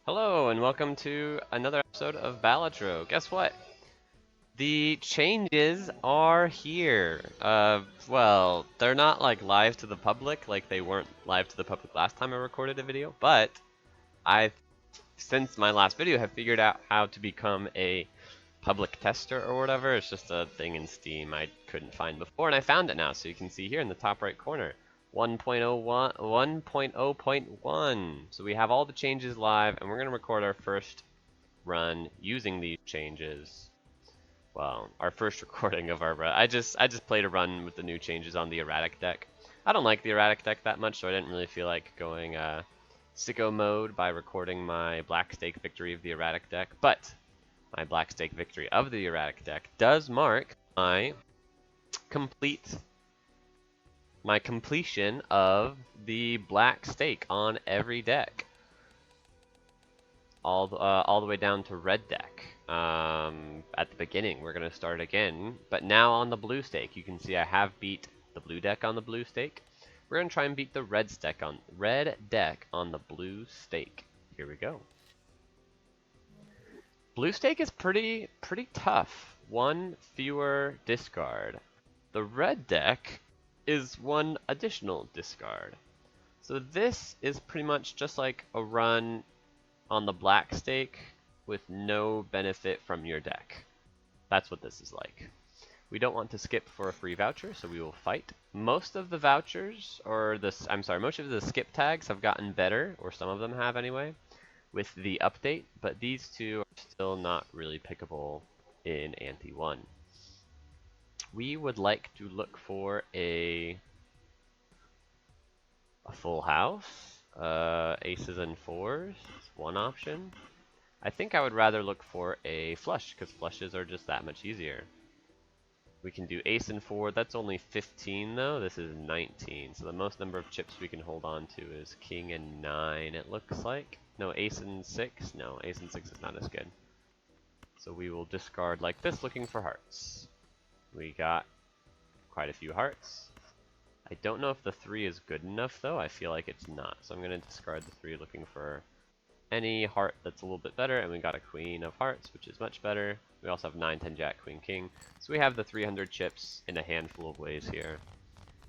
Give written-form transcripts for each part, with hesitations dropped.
Hello and welcome to another episode of Balatro. Guess what? The changes are here. Well, they're not like live to the public, like they weren't live to the public last time I recorded a video, but I, since my last video, have figured out how to become a public tester or whatever. It's just a thing in Steam I couldn't find before, and I found it now, so you can see here in the top right corner. 1.0.1. So we have all the changes live, and we're going to record our first run using these changes. Well, our first recording of our run. I just played a run with the new changes on the erratic deck. I don't like the erratic deck that much, so I didn't really feel like going sicko mode by recording my black stake victory of the erratic deck. But my black stake victory of the erratic deck does mark my completion of the black stake on every deck, all the way down to red deck. At the beginning, we're gonna start again, but now on the blue stake, you can see I have beat the blue deck on the blue stake. We're gonna try and beat the red deck on the blue stake. Here we go. Blue stake is pretty tough. One fewer discard. The red deck is one additional discard. So this is pretty much just like a run on the black stake with no benefit from your deck. That's what this is like. We don't want to skip for a free voucher, so we will fight. Most of the vouchers, most of the skip tags have gotten better, or some of them have anyway, with the update, but these two are still not really pickable in Ante 1. We would like to look for a full house, aces and fours, one option. I think I would rather look for a flush, because flushes are just that much easier. We can do ace and four, that's only 15 though, this is 19, so the most number of chips we can hold on to is king and 9 it looks like. No, ace and 6, no, ace and 6 is not as good. So we will discard like this looking for hearts. We got quite a few hearts. I don't know if the 3 is good enough though, I feel like it's not. So I'm going to discard the 3 looking for any heart that's a little bit better, and we got a queen of hearts, which is much better. We also have 9, 10, jack, queen, king. So we have the 300 chips in a handful of ways here.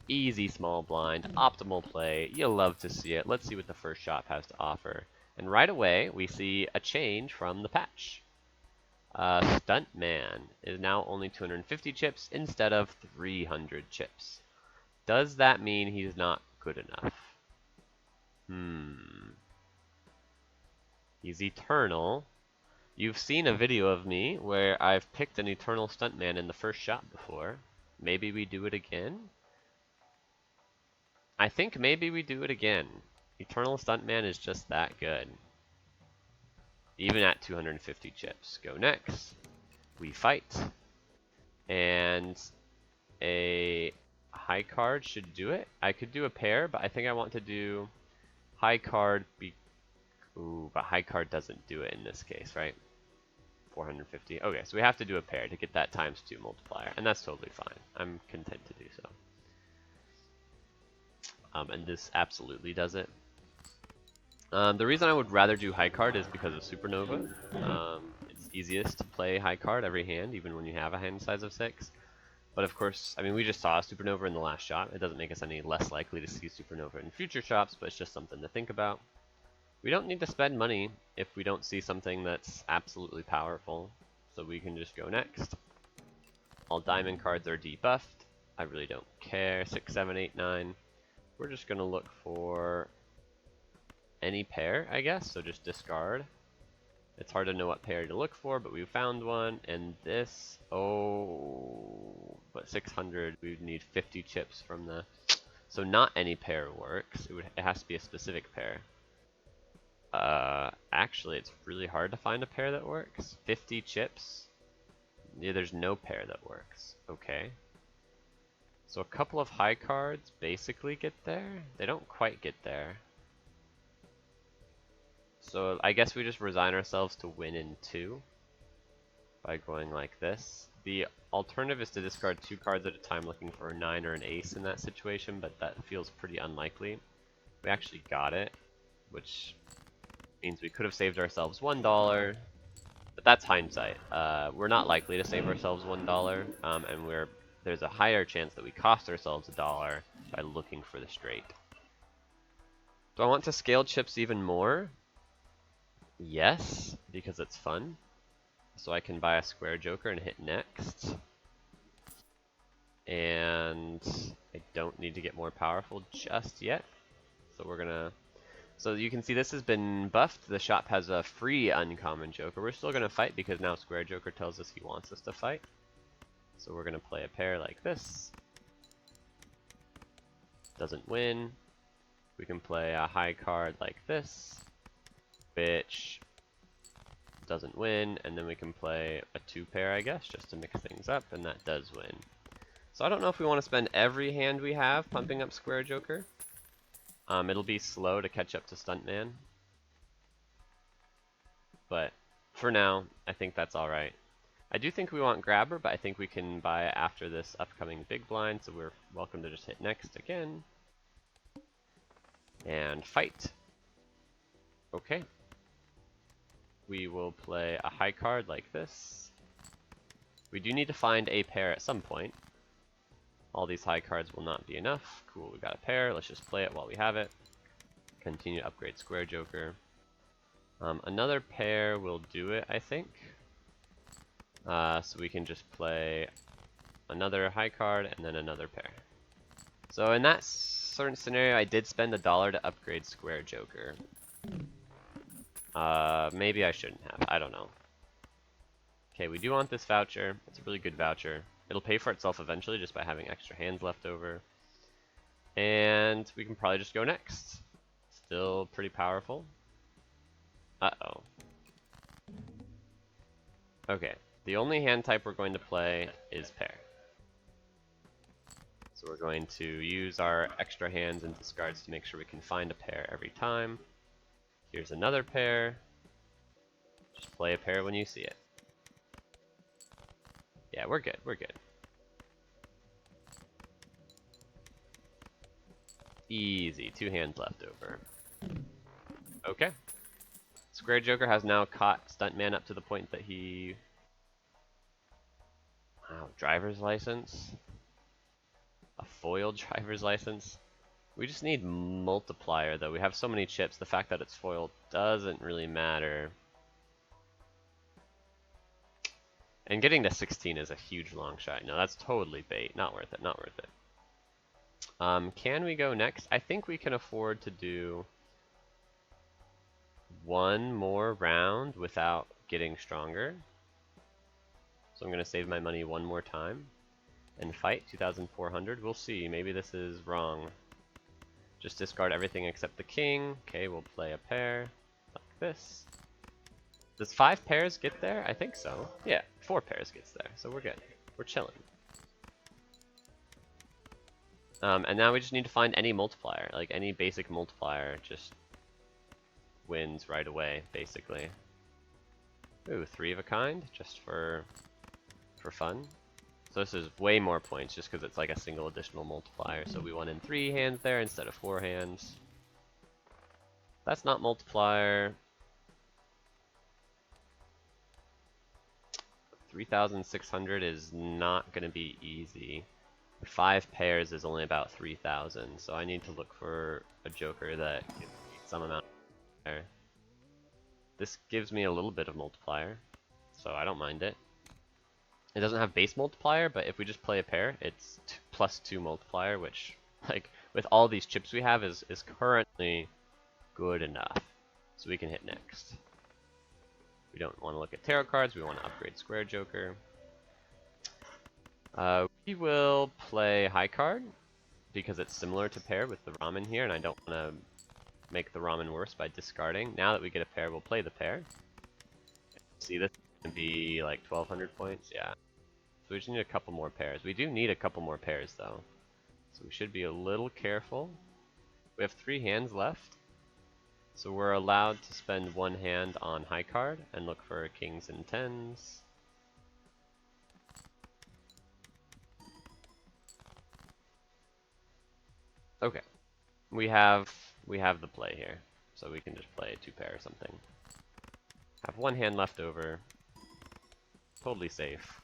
Easy small blind, optimal play, you'll love to see it. Let's see what the first shop has to offer. And right away, we see a change from the patch. Stuntman is now only 250 chips instead of 300 chips. Does that mean he's not good enough? He's eternal. You've seen a video of me where I've picked an eternal stuntman in the first shot before. Maybe we do it again? I think maybe we do it again. Eternal stuntman is just that good. Even at 250 chips. Go next. We fight. And a high card should do it. I could do a pair, but I think I want to do high card. Ooh, but high card doesn't do it in this case, right? 450. Okay, so we have to do a pair to get that ×2 multiplier, and that's totally fine. I'm content to do so. And this absolutely does it. The reason I would rather do high card is because of Supernova. It's easiest to play high card every hand, even when you have a hand size of 6. But of course, I mean, we just saw a Supernova in the last shot. It doesn't make us any less likely to see Supernova in future shots, but it's just something to think about. We don't need to spend money if we don't see something that's absolutely powerful, so we can just go next. All diamond cards are debuffed. I really don't care. 6, 7, 8, 9. We're just going to look for any pair, I guess, so just discard. It's hard to know what pair to look for, but we found one, and this, oh, but 600, we would need 50 chips from the, so not any pair works. It has to be a specific pair. Actually, it's really hard to find a pair that works. 50 chips? Yeah, there's no pair that works. Okay. So a couple of high cards basically get there. They don't quite get there. So I guess we just resign ourselves to win in 2 by going like this. The alternative is to discard 2 cards at a time looking for a 9 or an ace in that situation, but that feels pretty unlikely. We actually got it, which Means we could have saved ourselves $1, but that's hindsight. We're not likely to save ourselves $1, and there's a higher chance that we cost ourselves $1 by looking for the straight. Do I want to scale chips even more? Yes, because it's fun. So I can buy a square joker and hit next. And I don't need to get more powerful just yet. So we're gonna... So you can see this has been buffed. The shop has a free uncommon joker. We're still gonna fight because now square joker tells us he wants us to fight. So we're gonna play a pair like this. Doesn't win. We can play a high card like this, which doesn't win, and then we can play a 2-pair, I guess, just to mix things up, and that does win. So I don't know if we want to spend every hand we have pumping up square joker. It'll be slow to catch up to Stuntman, but for now, I think that's alright. I do think we want grabber, but I think we can buy it after this upcoming big blind, so we're welcome to just hit next again. And fight. Okay. We will play a high card like this. We do need to find a pair at some point. All these high cards will not be enough. Cool, we got a pair. Let's just play it while we have it. Continue to upgrade square joker. Another pair will do it, I think. So we can just play another high card and then another pair. So in that certain scenario, I did spend $1 to upgrade square joker. Maybe I shouldn't have. I don't know. Okay, we do want this voucher. It's a really good voucher. It'll pay for itself eventually just by having extra hands left over. And we can probably just go next. Still pretty powerful. Uh-oh. Okay, the only hand type we're going to play is pair. So we're going to use our extra hands and discards to make sure we can find a pair every time. Here's another pair. Just play a pair when you see it. Yeah, we're good, we're good. Easy, 2 hands left over. Okay. Square Joker has now caught Stuntman up to the point that he... Wow, driver's license? A foiled driver's license? We just need multiplier though. We have so many chips, the fact that it's foiled doesn't really matter. And getting to 16 is a huge long shot. No, that's totally bait. Not worth it, not worth it. Can we go next? I think we can afford to do one more round without getting stronger. So I'm going to save my money one more time and fight 2,400. We'll see. Maybe this is wrong. Just discard everything except the king. Okay, we'll play a pair like this. Does 5 pairs get there? I think so. Yeah, 4 pairs gets there, so we're good. We're chilling. And now we just need to find any multiplier, like any basic multiplier just wins right away, basically. Ooh, 3 of a kind, just for fun. So this is way more points just because it's like a single additional multiplier. So we won in 3 hands there instead of 4 hands. That's not multiplier. 3,600 is not going to be easy. 5 pairs is only about 3,000, so I need to look for a joker that gives me some amount there. This gives me a little bit of multiplier, so I don't mind it. It doesn't have base multiplier, but if we just play a pair, it's +2 multiplier, which, like, with all these chips we have, is currently good enough. So we can hit next. We don't want to look at tarot cards, we want to upgrade square joker. We will play high card, because it's similar to pair with the ramen here, and I don't want to make the ramen worse by discarding. Now that we get a pair, we'll play the pair. See, this is going to be like 1,200 points, yeah. So we just need a couple more pairs. We do need a couple more pairs, though. So we should be a little careful. We have 3 hands left. So we're allowed to spend 1 hand on high card and look for kings and tens. Okay, we have the play here. so we can just play a 2-pair or something. Have one hand left over. Totally safe.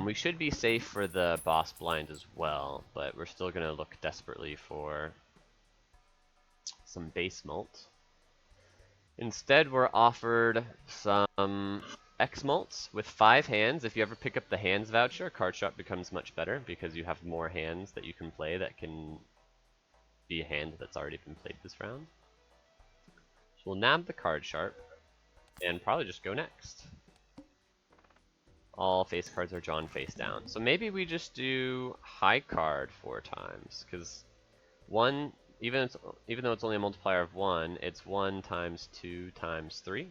We should be safe for the boss blind as well, but we're still going to look desperately for some base mult. Instead, we're offered some X mults with 5 hands. If you ever pick up the hands voucher, card shop becomes much better because you have more hands that you can play that can be a hand that's already been played this round. So we'll nab the card sharp and probably just go next. All face cards are drawn face down. So maybe we just do high card 4 times, because one, even though it's only a multiplier of 1, it's 1 times 2 times 3,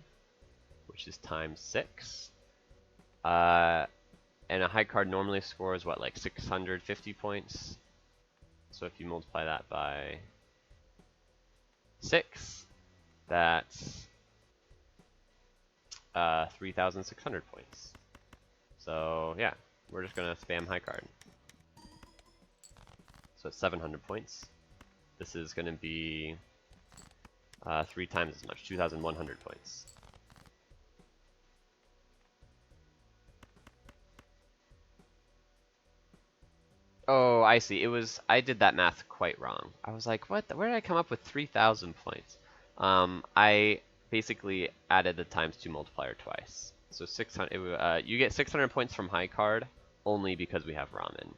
which is times 6. And a high card normally scores what, like 650 points? So if you multiply that by 6, that's 3,600 points. So yeah, we're just gonna spam high card. So it's 700 points. This is gonna be 3 times as much, 2,100 points. Oh, I see. I did that math quite wrong. I was like, what? Where did I come up with 3,000 points? I basically added the times 2 multiplier twice. So 600. You get 600 points from high card only because we have ramen,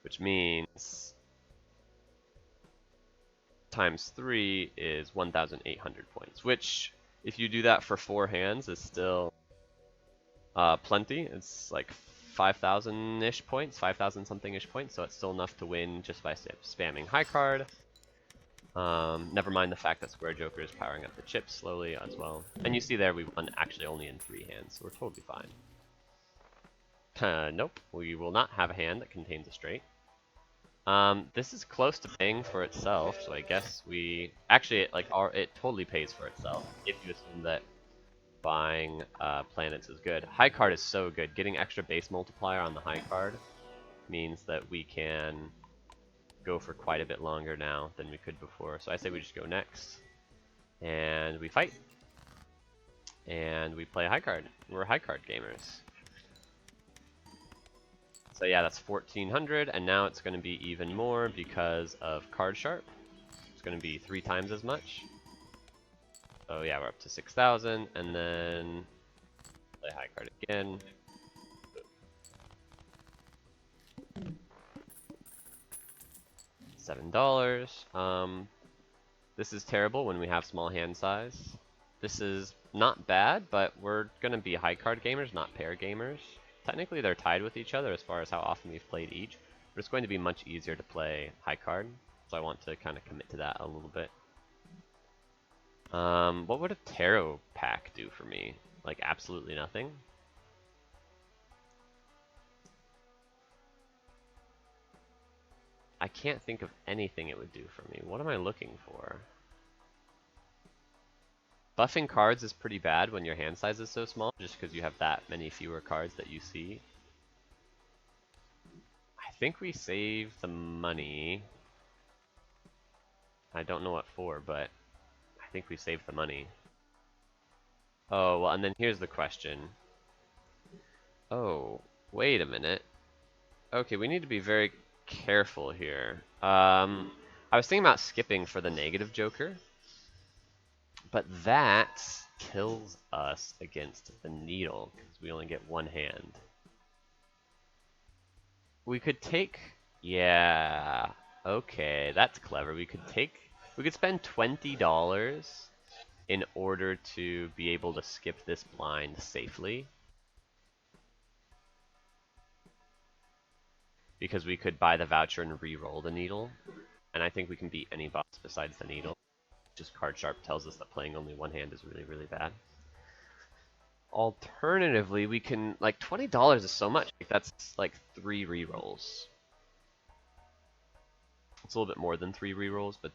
which means times 3 is 1,800 points. Which, if you do that for 4 hands, is still plenty. It's like 5,000-ish points, 5,000 something-ish points, so it's still enough to win just by spamming high card. Never mind the fact that Square Joker is powering up the chips slowly as well. And you see there we won actually only in 3 hands, so we're totally fine. Nope, we will not have a hand that contains a straight. This is close to paying for itself, so I guess we... Actually, it totally pays for itself, if you assume that buying planets is good. High card is so good. Getting extra base multiplier on the high card means that we can go for quite a bit longer now than we could before. So I say we just go next. And we fight. And we play high card. We're high card gamers. So yeah, that's 1,400, and now it's going to be even more because of card sharp. It's going to be 3 times as much. So yeah, we're up to 6,000, and then play high card again. $7. This is terrible when we have small hand size. This is not bad, but we're gonna be high card gamers, not pair gamers. Technically, they're tied with each other as far as how often we've played each, but it's going to be much easier to play high card, so I want to kind of commit to that a little bit. What would a tarot pack do for me? Like, absolutely nothing? I can't think of anything it would do for me. What am I looking for? Buffing cards is pretty bad when your hand size is so small, just because you have that many fewer cards that you see. I think we save the money. I don't know what for, but I think we saved the money. Oh, well, and then here's the question. Oh, wait a minute. Okay, we need to be very careful here. I was thinking about skipping for the negative Joker, but that kills us against the needle, because we only get 1 hand. We could take... Yeah, okay, that's clever. We could spend $20 in order to be able to skip this blind safely. Because we could buy the voucher and re-roll the needle. And I think we can beat any boss besides the needle. Just card sharp tells us that playing only 1 hand is really, really bad. Alternatively, we can, like, $20 is so much. Like, that's like 3 re-rolls. It's a little bit more than 3 re-rolls, but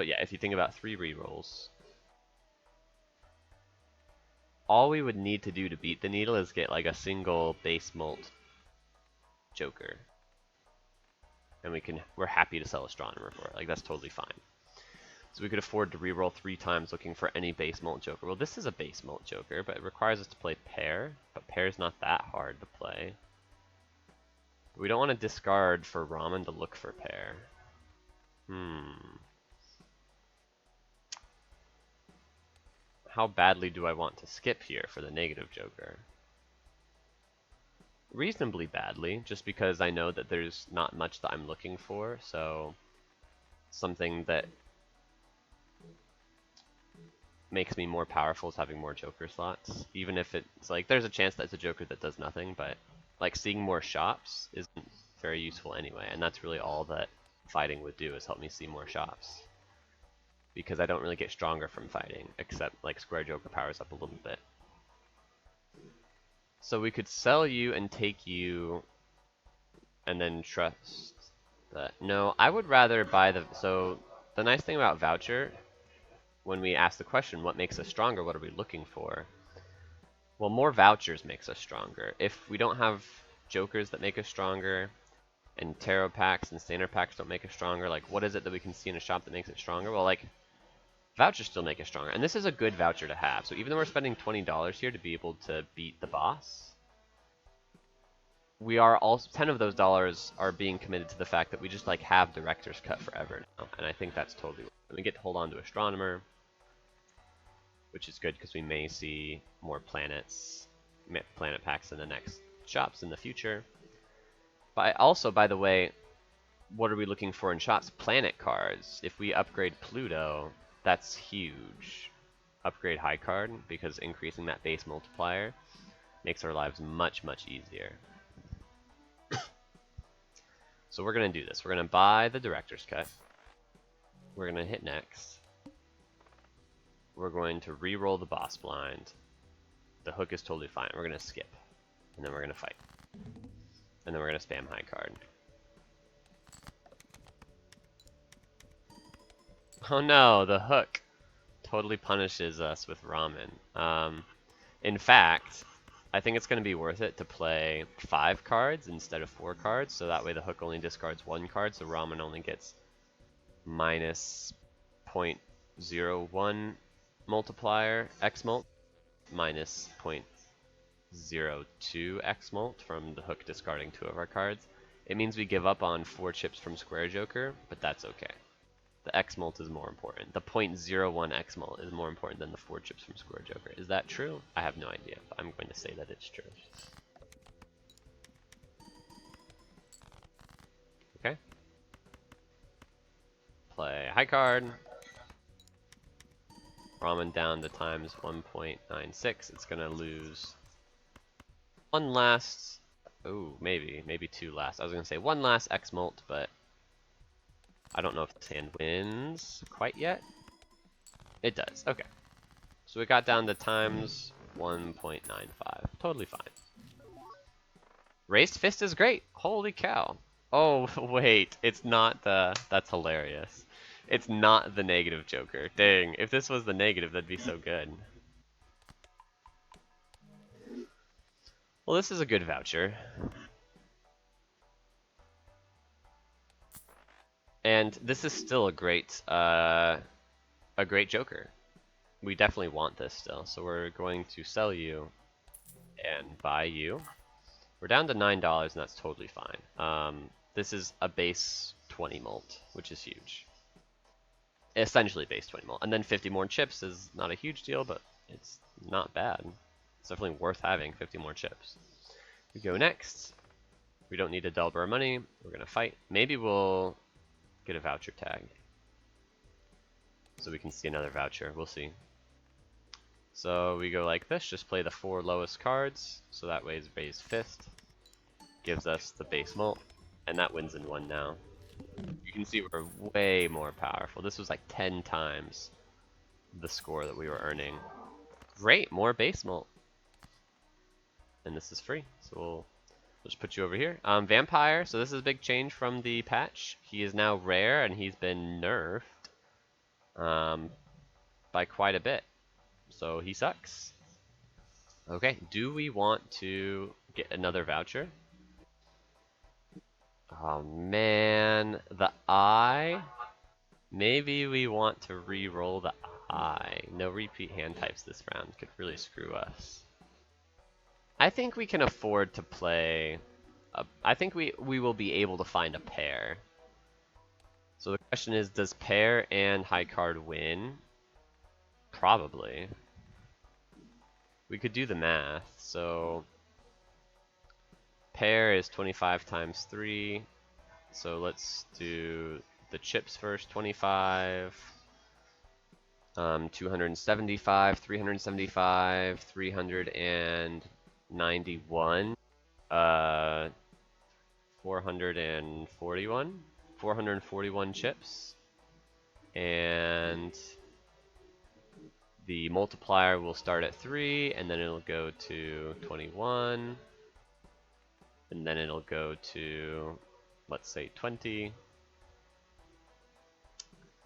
yeah, if you think about 3 re-rolls, all we would need to do to beat the needle is get like a single base mult Joker. And we're happy to sell astronomer for it. Like, that's totally fine. So we could afford to reroll 3 times looking for any base mult joker. Well, this is a base mult joker, but it requires us to play pair. But pair's not that hard to play. We don't want to discard for Ramen to look for pair. How badly do I want to skip here for the negative joker? Reasonably badly, just because I know that there's not much that I'm looking for, so something that makes me more powerful is having more joker slots. Even if it's like, there's a chance that it's a joker that does nothing, but like seeing more shops isn't very useful anyway, and that's really all that fighting would do, is help me see more shops. Because I don't really get stronger from fighting, except like square joker powers up a little bit. So we could sell you and take you, and then trust that. No, I would rather buy the, so the nice thing about voucher, when we ask the question, what makes us stronger, what are we looking for? Well, more vouchers makes us stronger. If we don't have jokers that make us stronger, and tarot packs and standard packs don't make us stronger, like what is it that we can see in a shop that makes it stronger? Well, like vouchers still make us stronger, and this is a good voucher to have. So even though we're spending $20 here to be able to beat the boss, we are also 10 of those dollars are being committed to the fact that we just like have director's cut forever now, and I think that's totally worth it. We get to hold on to astronomer, which is good because we may see more planets, planet packs in the next shops in the future. But also, by the way, what are we looking for in shops? Planet cards. If we upgrade Pluto, that's huge. Upgrade high card, because increasing that base multiplier makes our lives much, much easier. So we're going to do this. We're going to buy the director's cut. We're going to hit next. We're going to re-roll the boss blind. The hook is totally fine. We're going to skip. And then we're going to fight. And then we're going to spam high card. Oh no, the hook totally punishes us with ramen. In fact, I think it's going to be worth it to play 5 cards instead of 4 cards, so that way the hook only discards 1 card, so ramen only gets minus 0.01 multiplier x mult, minus 0.02 x mult from the hook discarding 2 of our cards. It means we give up on 4 chips from Square Joker, but that's okay. The x mult is more important. The 0.01 x mult is more important than the 4 chips from Square Joker. Is that true? I have no idea, but I'm going to say that it's true. Okay. Play high card. Ramen down to times 1.96. It's gonna lose 1 last. Oh, maybe 2 last. I was gonna say 1 last x mult, but I don't know if this hand wins quite yet. It does. Okay. So we got down to times 1.95. Totally fine. Raised fist is great. Holy cow. Oh, wait. It's not the... That's hilarious. It's not the negative joker. Dang. If this was the negative, that'd be so good. Well, this is a good voucher. And this is still a great joker. We definitely want this still, so we're going to sell you and buy you. We're down to $9, and that's totally fine. This is a base 20 mult, which is huge. Essentially base 20 mult. And then 50 more chips is not a huge deal, but it's not bad. It's definitely worth having 50 more chips. We go next. We don't need to double our money. We're going to fight. Maybe we'll get a voucher tag, so we can see another voucher. We'll see. So we go like this, just play the 4 lowest cards, so that way it's raised fist, gives us the base mult, and that wins in 1 now. You can see we're way more powerful. This was like 10 times the score that we were earning. Great, more base mult. And this is free, so we'll just put you over here. Vampire, so this is a big change from the patch. He is now rare, and he's been nerfed by quite a bit. So he sucks. Okay, do we want to get another voucher? Oh man, the eye. Maybe we want to re-roll the eye. No repeat hand types this round could really screw us. I think we can afford to play. I think we will be able to find a pair. So the question is, does pair and high card win? Probably. We could do the math. So pair is 25 times 3. So let's do the chips first. 25, 275, 375, 391, 441, 441 chips, and the multiplier will start at 3, and then it'll go to 21, and then it'll go to, let's say, 20,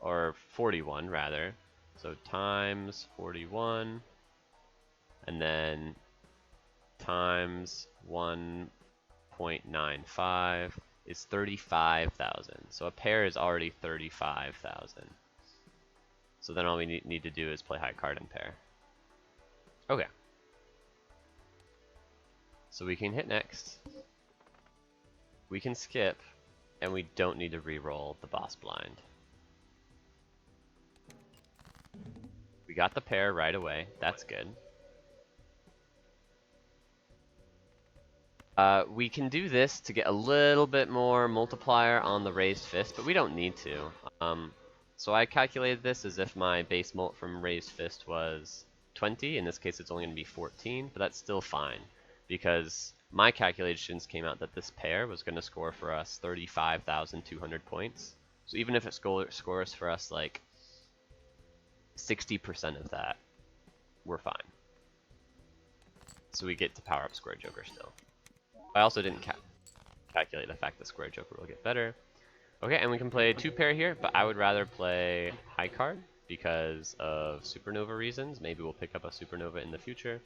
or 41 rather. So times 41, and then times 1.95 is 35,000. So a pair is already 35,000. So then all we need to do is play high card and pair. Okay. So we can hit next. We can skip, and we don't need to re-roll the boss blind. We got the pair right away. That's good. We can do this to get a little bit more multiplier on the raised fist, but we don't need to. So I calculated this as if my base mult from raised fist was 20. In this case, it's only going to be 14, but that's still fine because my calculations came out that this pair was going to score for us 35,200 points. So even if it scores for us like 60% of that, we're fine. So we get to power up Square Joker still. I also didn't calculate the fact that Square Joker will get better. Okay, and we can play 2 pair here, but I would rather play high card because of supernova reasons. Maybe we'll pick up a supernova in the future.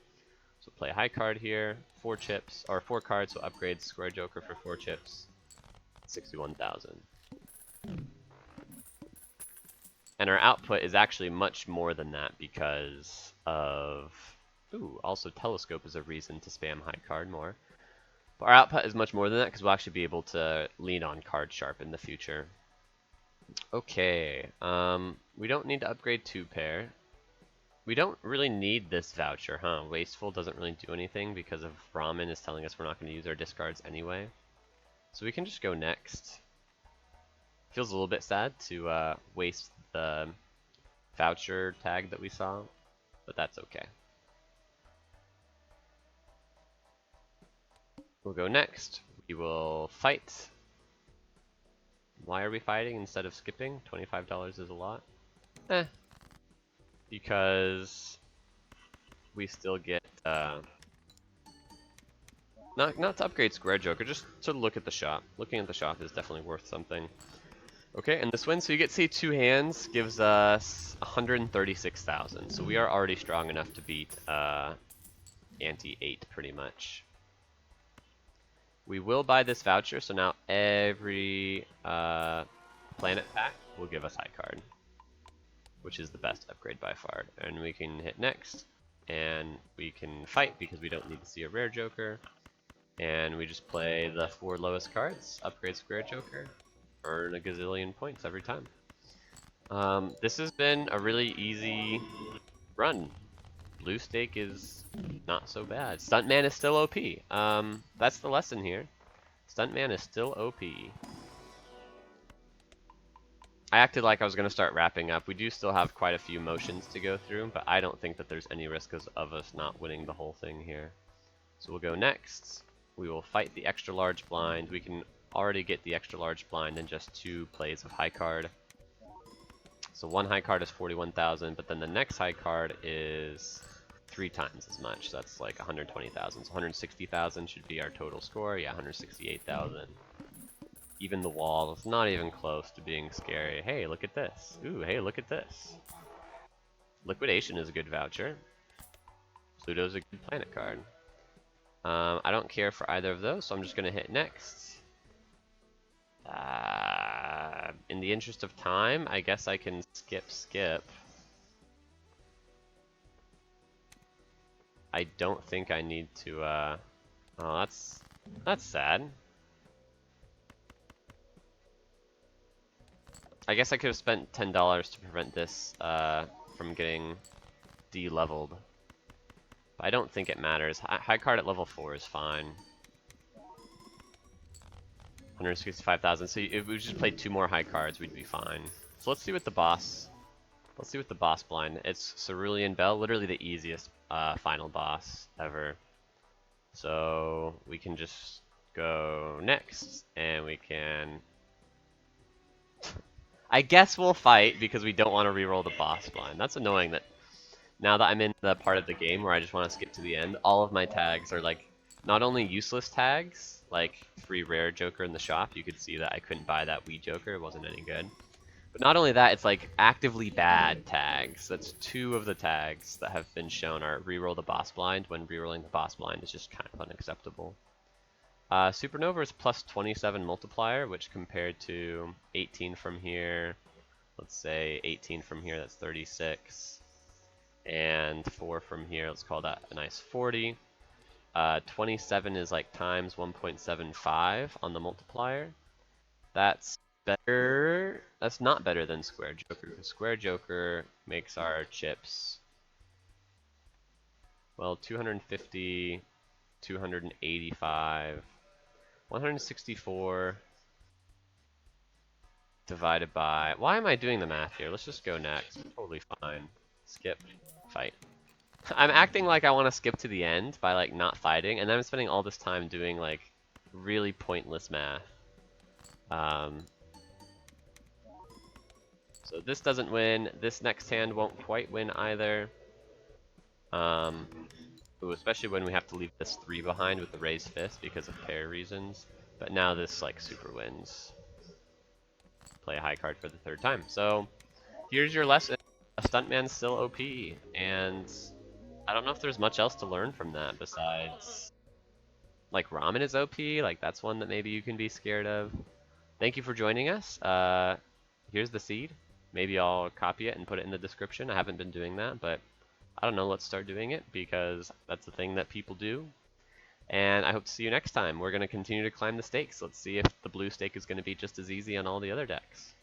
So play high card here, 4 chips, or 4 cards, so upgrade Square Joker for 4 chips, 61,000. And our output is actually much more than that because of... Ooh, also Telescope is a reason to spam high card more. But our output is much more than that because we'll actually be able to lean on card sharp in the future. Okay, we don't need to upgrade 2 pair. We don't really need this voucher, huh? Wasteful doesn't really do anything because of Ramen is telling us we're not going to use our discards anyway. So we can just go next. Feels a little bit sad to waste the voucher tag that we saw, but that's okay. We'll go next. We will fight. Why are we fighting instead of skipping? $25 is a lot. Because we still get not to upgrade Square Joker, just to look at the shop. Looking at the shop is definitely worth something. Okay, and this win, so you get to see 2 hands, gives us 136,000. So we are already strong enough to beat Ante 8 pretty much. We will buy this voucher, so now every planet pack will give us high card, which is the best upgrade by far. And we can hit next, and we can fight because we don't need to see a rare Joker. And we just play the 4 lowest cards, upgrade Square Joker, earn a gazillion points every time. This has been a really easy run. Blue Stake is not so bad. Stuntman is still OP. That's the lesson here. Stuntman is still OP. I acted like I was going to start wrapping up. We do still have quite a few motions to go through, but I don't think that there's any risk of us not winning the whole thing here. So we'll go next. We will fight the extra large blind. We can already get the extra large blind in just 2 plays of high card. So 1 high card is 41,000, but then the next high card is 3 times as much. So that's like 120,000. So 160,000 should be our total score. Yeah, 168,000. Even the wall is not even close to being scary. Hey, look at this. Ooh, hey, look at this. Liquidation is a good voucher. Pluto's a good planet card. I don't care for either of those, so I'm just going to hit next. In the interest of time, I guess I can skip. I don't think I need to, oh, that's sad. I guess I could have spent $10 to prevent this, from getting de-leveled. But I don't think it matters. High card at level 4 is fine. 165,000. So if we just played 2 more high cards, we'd be fine. So let's see what the boss. Let's see what the boss blind. It's Cerulean Bell, literally the easiest final boss ever. So we can just go next, and we can. I guess we'll fight because we don't want to reroll the boss blind. That's annoying that now that I'm in the part of the game where I just want to skip to the end, all of my tags are like not only useless tags, like free rare Joker in the shop. You could see that I couldn't buy that Wii Joker, it wasn't any good. But not only that, it's like actively bad tags. That's 2 of the tags that have been shown are reroll the boss blind, when rerolling the boss blind is just kind of unacceptable. Supernova is plus 27 multiplier, which compared to 18 from here, let's say 18 from here, that's 36. And 4 from here, let's call that a nice 40. 27 is like times 1.75 on the multiplier. That's better. That's not better than Square Joker, because Square Joker makes our chips, well, 250, 285, 164 divided by, why am I doing the math here? Let's just go next. Totally fine. Skip. Fight. I'm acting like I want to skip to the end by like not fighting, and then I'm spending all this time doing like really pointless math. So this doesn't win. This next hand won't quite win either. Ooh, especially when we have to leave this 3 behind with the raised fist because of pair reasons. But now this like super wins. Play a high card for the 3rd time. So here's your lesson. A stuntman's still OP, and I don't know if there's much else to learn from that besides like ramen is OP. Like that's one that maybe you can be scared of. Thank you for joining us. Here's the seed. Maybe I'll copy it and put it in the description. I haven't been doing that, but I don't know. Let's start doing it because that's the thing that people do. And I hope to see you next time. We're going to continue to climb the stakes. Let's see if the blue stake is going to be just as easy on all the other decks.